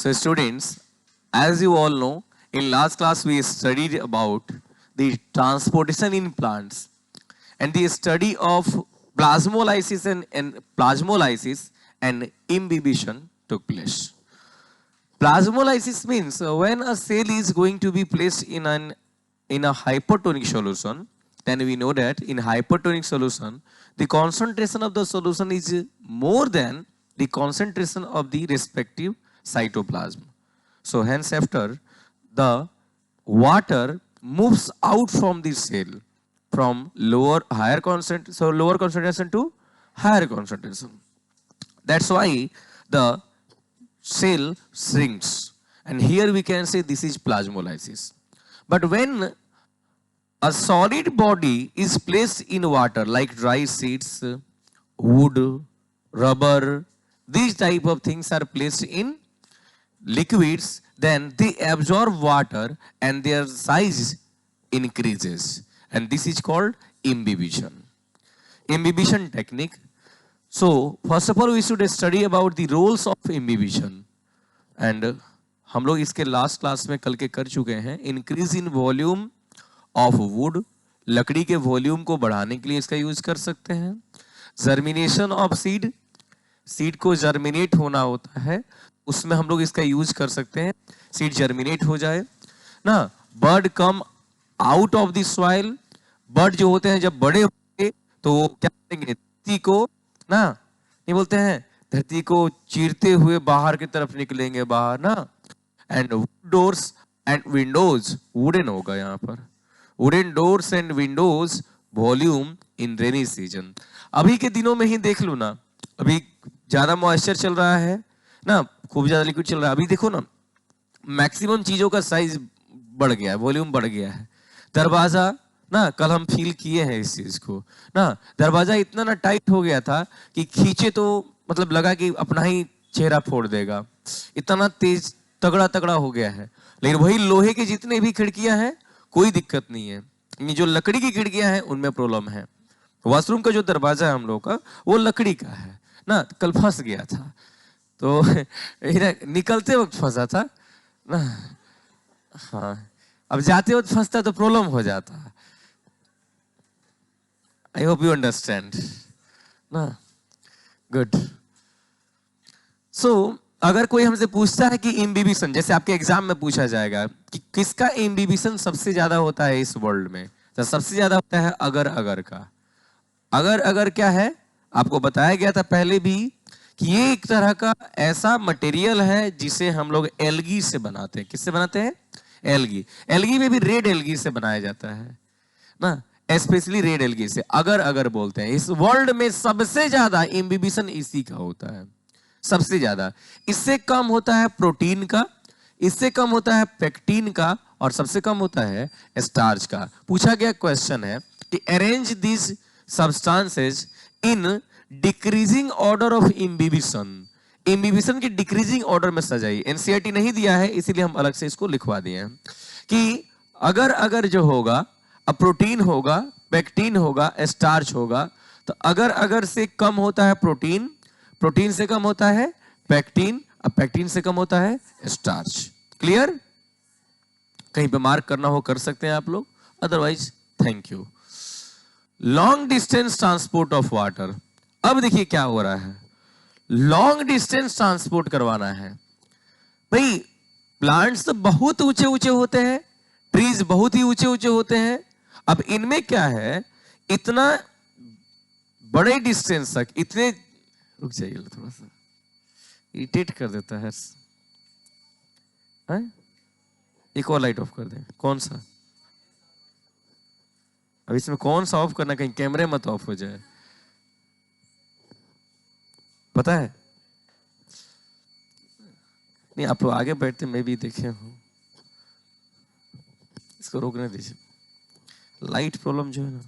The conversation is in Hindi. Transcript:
So students, as you all know, in last class we studied about the transportation in plants and the study of plasmolysis and imbibition took place. Plasmolysis means when a cell is going to be placed in a hypertonic solution, then we know that in hypertonic solution, the concentration of the solution is more than the concentration of the respective cytoplasm. So hence after the water moves out from the cell from lower concentration to higher concentration. That's why the cell shrinks. And here we can say this is plasmolysis. But when a solid body is placed in water like dry seeds, wood, rubber, these type of things are placed in liquids, then they absorb water and their size increases. And this is called imbibition. Imbibition technique. So first of all we should study about the roles of imbibition. And हम लोग इसके लास्ट क्लास में कल के कर चुके हैं. Increase in volume of would, लकड़ी के वॉल्यूम को बढ़ाने के लिए इसका यूज कर सकते हैं. जर्मिनेशन ऑफ सीड, सीड को जर्मिनेट होना होता है, उसमें हम लोग इसका यूज कर सकते हैं, सीड जर्मिनेट हो जाए ना. Bird come out of the soil, bird जो होते हैं जब बड़े होंगे तो वो क्या करेंगे, धरती को ना, नहीं बोलते हैं धरती को चीरते हुए बाहर की तरफ निकलेंगे बाहर ना. And doors and Windows, wooden होगा यहाँ पर, wooden doors and Windows volume in rainy season. अभी के दिनों में ही देख लो ना, अभी ज्यादा मॉइस्चर चल रहा है ना, खूब ज्यादा लिक्विड चल रहा है. अभी देखो ना, मैक्सिमम चीजों का साइज बढ़ गया है, वॉल्यूम बढ़ गया है. दरवाजा ना, कल हम फील किए हैं इस चीज को ना, दरवाजा इतना ना टाइट हो गया था कि खींचे तो मतलब लगा कि अपना ही चेहरा फोड़ देगा, इतना तेज तगड़ा तगड़ा हो गया है. लेकिन वही लोहे के जितने भी खिड़कियां हैं कोई दिक्कत नहीं है. ये जो लकड़ी की खिड़कियां हैं उनमें प्रॉब्लम है. वॉशरूम का जो दरवाजा है हम लोग का वो लकड़ी का है ना, कल फंस गया था तो निकलते वक्त फंसा था ना. हाँ, अब जाते वक्त फंसता तो प्रॉब्लम हो जाता. आई होप यू अंडरस्टैंड ना. गुड. सो अगर कोई हमसे पूछता है कि इम्बिबिशन, जैसे आपके एग्जाम में पूछा जाएगा कि किसका इम्बिबिशन सबसे ज्यादा होता है इस वर्ल्ड में, तो सबसे ज्यादा होता है अगर अगर का. अगर अगर क्या है, आपको बताया गया था पहले भी कि ये एक तरह का ऐसा मटेरियल है जिसे हम लोग एल्गी से बनाते हैं. किससे बनाते हैं? एल्गी. एल्गी में भी रेड एल्गी से बनाया जाता है ना, स्पेशली रेड एल्गी से अगर अगर बोलते हैं. इस वर्ल्ड में सबसे ज्यादा इम्बिबिशन इसी का होता है, सबसे ज्यादा. इससे कम होता है प्रोटीन का, इससे कम होता है पेक्टिन का, और सबसे कम होता है स्टार्च का. पूछा गया क्वेश्चन है कि arrange this substances in decreasing order of imbibition. Imbibition की डिक्रीजिंग ऑर्डर में सजाई. एनसीईआरटी नहीं दिया है इसीलिए हम अलग से इसको लिखवा दिए हैं कि अगर अगर जो होगा, अब प्रोटीन होगा, पेक्टिन होगा, स्टार्च होगा. तो अगर अगर से कम होता है प्रोटीन, प्रोटीन से कम होता है पेक्टिन, अब पेक्टिन से कम होता है स्टार्च. क्लियर? कहीं पे मार्क करना हो कर सकते हैं आप लोग, otherwise thank you. Long distance transport of water. अब देखिए क्या हो रहा है, लॉन्ग डिस्टेंस ट्रांसपोर्ट करवाना है. भाई प्लांट्स तो बहुत ऊंचे ऊंचे होते हैं, ट्रीज बहुत ही ऊंचे ऊंचे होते हैं. अब इनमें क्या है, इतना बड़े डिस्टेंस तक, इतने, रुक जाइए थोड़ा सा, इरिटेट कर देता है. एक और लाइट ऑफ कर दें. कौन सा? अब इसमें कौन सा ऑफ करना, कहीं कैमरे मत ऑफ हो जाए. पता है नहीं, आप लोग आगे बैठते मैं भी देखे हूं. इसको रोकने दीजिए, लाइट प्रॉब्लम जो है ना.